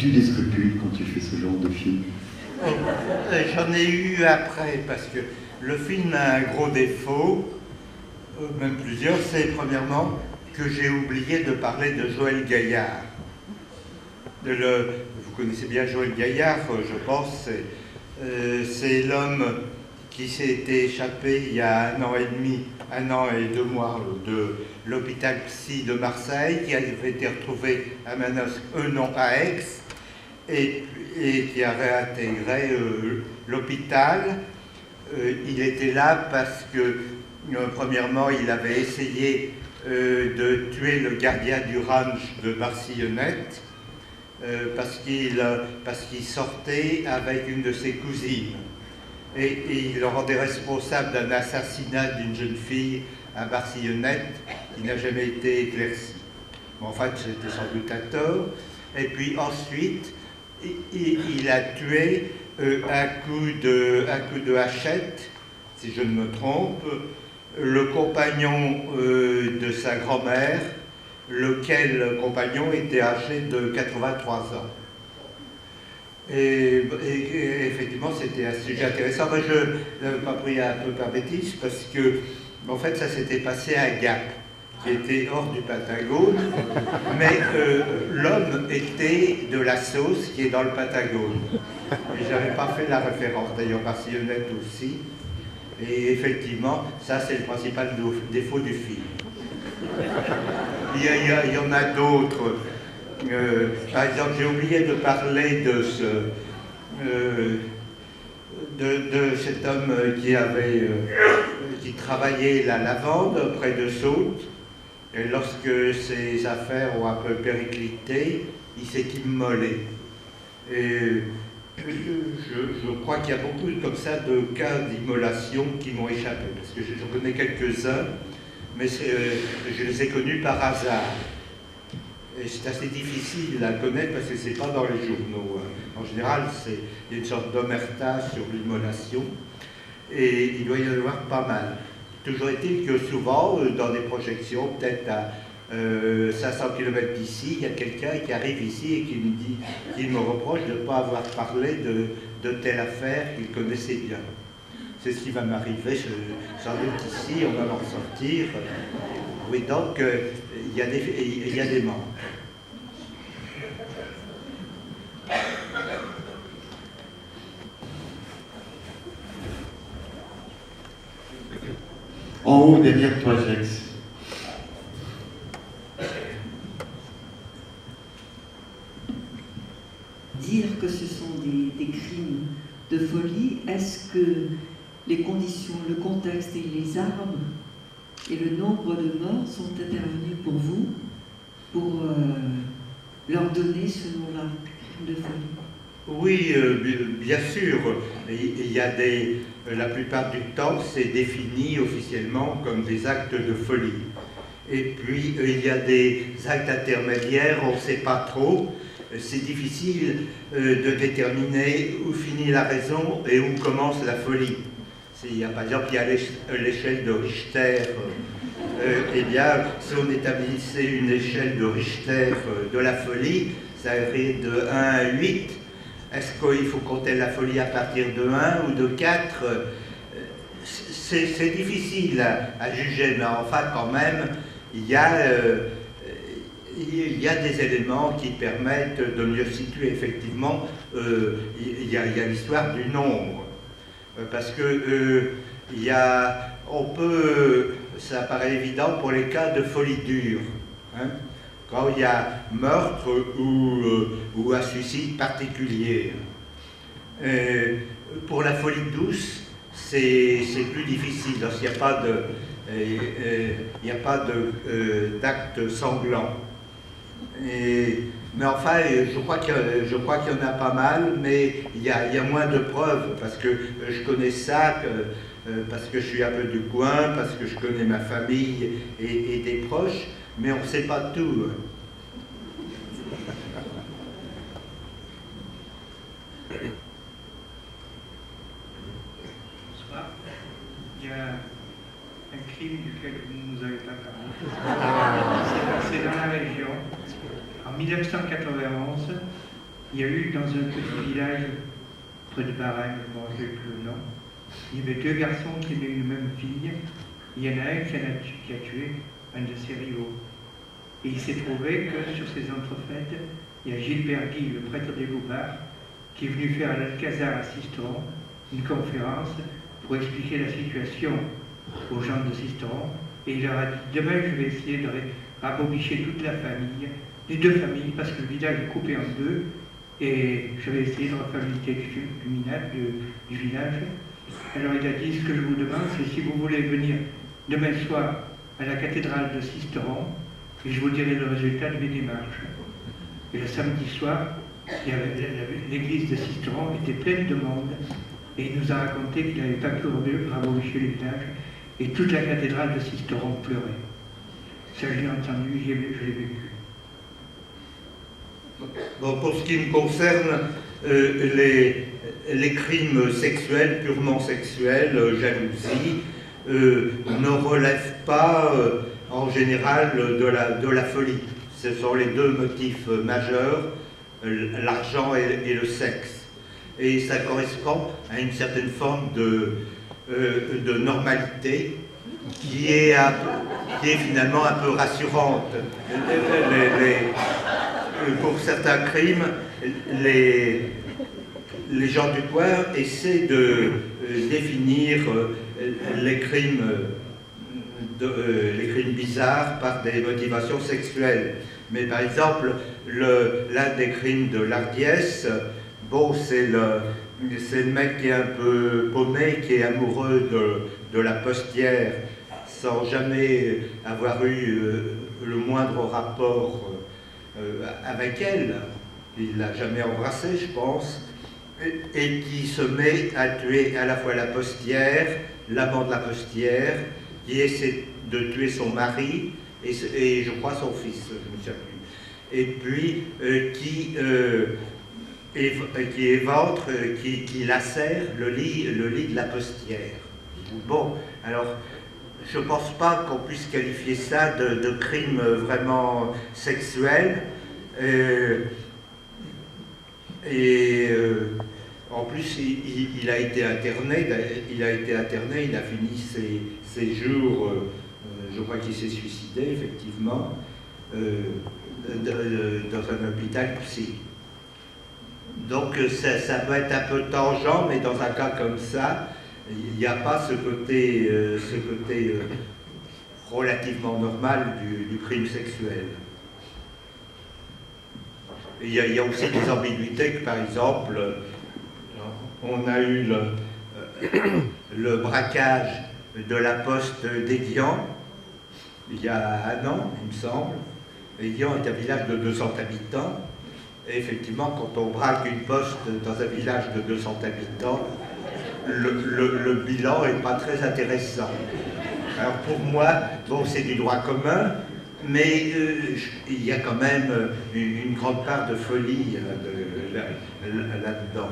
as-tu des scrupules quand tu fais ce genre de film? J'en ai eu après, parce que le film a un gros défaut, même plusieurs, c'est premièrement que j'ai oublié de parler de Joël Gaillard. Vous connaissez bien Joël Gaillard, je pense, c'est l'homme qui s'est échappé il y a 1 an et demi, 1 an et 2 mois de l'hôpital psy de Marseille, qui avait été retrouvé à Manosque, non, à Aix, et qui a réintégré l'hôpital. Il était là parce que, premièrement, il avait essayé de tuer le gardien du ranch de Barcillonnette, parce qu'il sortait avec une de ses cousines. Et il le rendait responsable d'un assassinat d'une jeune fille à Barcillonnette qui n'a jamais été éclairci. Bon, en fait, c'était sans doute à tort. Et puis ensuite, il a tué un coup de hachette, si je ne me trompe, le compagnon de sa grand-mère, lequel compagnon était âgé de 83 ans. Et effectivement, c'était un sujet intéressant. Moi, je n'avais pas pris un peu par bêtise, parce que, en fait, ça s'était passé à Gap, qui était hors du Patagone, mais l'homme était de la sauce qui est dans le Patagone. Et je n'avais pas fait la référence, d'ailleurs, Barcillonnette aussi. Et effectivement, ça, c'est le principal défaut du film. Il y en a d'autres. Par exemple, j'ai oublié de parler de cet homme qui travaillait la lavande près de Saulx, et lorsque ses affaires ont un peu périclité, il s'est immolé. Et je crois qu'il y a beaucoup comme ça de cas d'immolation qui m'ont échappé, parce que j'en connais quelques-uns, mais je les ai connus par hasard. Et c'est assez difficile à connaître parce que c'est pas dans les journaux. En général, il y a une sorte d'omerta sur l'immolation, et il doit y en avoir pas mal. Toujours est-il que souvent, dans des projections, peut-être à 500 km d'ici, il y a quelqu'un qui arrive ici et qui me reproche de ne pas avoir parlé de telle affaire qu'il connaissait bien. C'est ce qui va m'arriver sans doute ici, on va m'en sortir. Oui, donc il y a des membres. En haut, derrière toi, Jex. Dire que ce sont des crimes de folie, est-ce que les conditions, le contexte et les armes et le nombre de morts sont intervenus pour vous, pour leur donner ce nom-là, crime de folie? Oui, bien sûr. Il y a la plupart du temps, c'est défini officiellement comme des actes de folie. Et puis, il y a des actes intermédiaires, on ne sait pas trop. C'est difficile de déterminer où finit la raison et où commence la folie. Par exemple, il y a l'échelle de Richter. Eh bien, si on établissait une échelle de Richter de la folie, ça irait de 1 à 8. Est-ce qu'il faut compter la folie à partir de 1 ou de 4? C'est difficile à juger, mais enfin, quand même, il y a des éléments qui permettent de mieux situer. Effectivement, il y a l'histoire du nombre. Parce que ça paraît évident pour les cas de folie dure. Hein, quand il y a meurtre ou un suicide particulier. Pour la folie douce, c'est plus difficile, parce qu'il n'y a pas d'acte sanglant. Mais enfin, je crois qu'il y en a pas mal, mais il y a moins de preuves, parce que je connais ça, parce que je suis un peu du coin, parce que je connais ma famille et des proches, mais on ne sait pas tout. Bonsoir. Il y a un crime duquel vous ne nous avez pas parlé. C'est passé dans la région en 1991 Il y a eu dans un petit village près de Baragne, je ne me rappelle plus le nom, il y avait deux garçons qui aimaient une même fille. Il y en a un qui a tué un de ses rivaux. Et il s'est trouvé que sur ces entrefaites, il y a Gilbert Guy, le prêtre des Loubards, qui est venu faire à l'Alcazar à Sisteron une conférence pour expliquer la situation aux gens de Sisteron. Et il leur a dit, demain je vais essayer de rabobicher toute la famille, les deux familles, parce que le village est coupé en deux, et je vais essayer de refaire l'unité du village. Alors il a dit, ce que je vous demande, c'est si vous voulez venir demain soir à la cathédrale de Sisteron, et je vous dirai le résultat de mes démarches. Et le samedi soir, l'église de Sisteron était pleine de monde, et il nous a raconté qu'il n'avait pas pu rabobicher le village, et toute la cathédrale de Sisteron pleurait. Ça, je l'ai entendu, je l'ai vécu. Bon, pour ce qui me concerne, les crimes sexuels, purement sexuels, jalousie, ne relèvent pas en général de la folie. Ce sont les deux motifs majeurs, l'argent et le sexe. Et ça correspond à une certaine forme de normalité qui est finalement un peu rassurante. Pour certains crimes, les gens du coin essaient de définir les crimes bizarres par des motivations sexuelles. Mais par exemple, l'un des crimes de l'hardiesse, bon, c'est le mec qui est un peu paumé, qui est amoureux de la postière, sans jamais avoir eu le moindre rapport avec elle. Il ne l'a jamais embrassée, je pense, et qui se met à tuer à la fois la postière, l'amant de la postière, qui essaie de tuer son mari et je crois son fils, je ne sais plus. Et puis qui éventre, qui lacère le lit de la postière. Bon, alors je ne pense pas qu'on puisse qualifier ça de crime vraiment sexuel. En plus, il a été interné, il a fini ses jours, je crois qu'il s'est suicidé, effectivement, dans un hôpital psy. Donc ça peut être un peu tangent, mais dans un cas comme ça, il n'y a pas ce côté relativement normal du crime sexuel. Il y a aussi des ambiguïtés que, par exemple, on a eu le braquage de la poste d'Éguian, il y a 1 an, il me semble. Éguian est un village de 200 habitants. Et effectivement, quand on braque une poste dans un village de 200 habitants, le bilan n'est pas très intéressant. Alors pour moi, bon, c'est du droit commun, mais il y a quand même une grande part de folie là-dedans.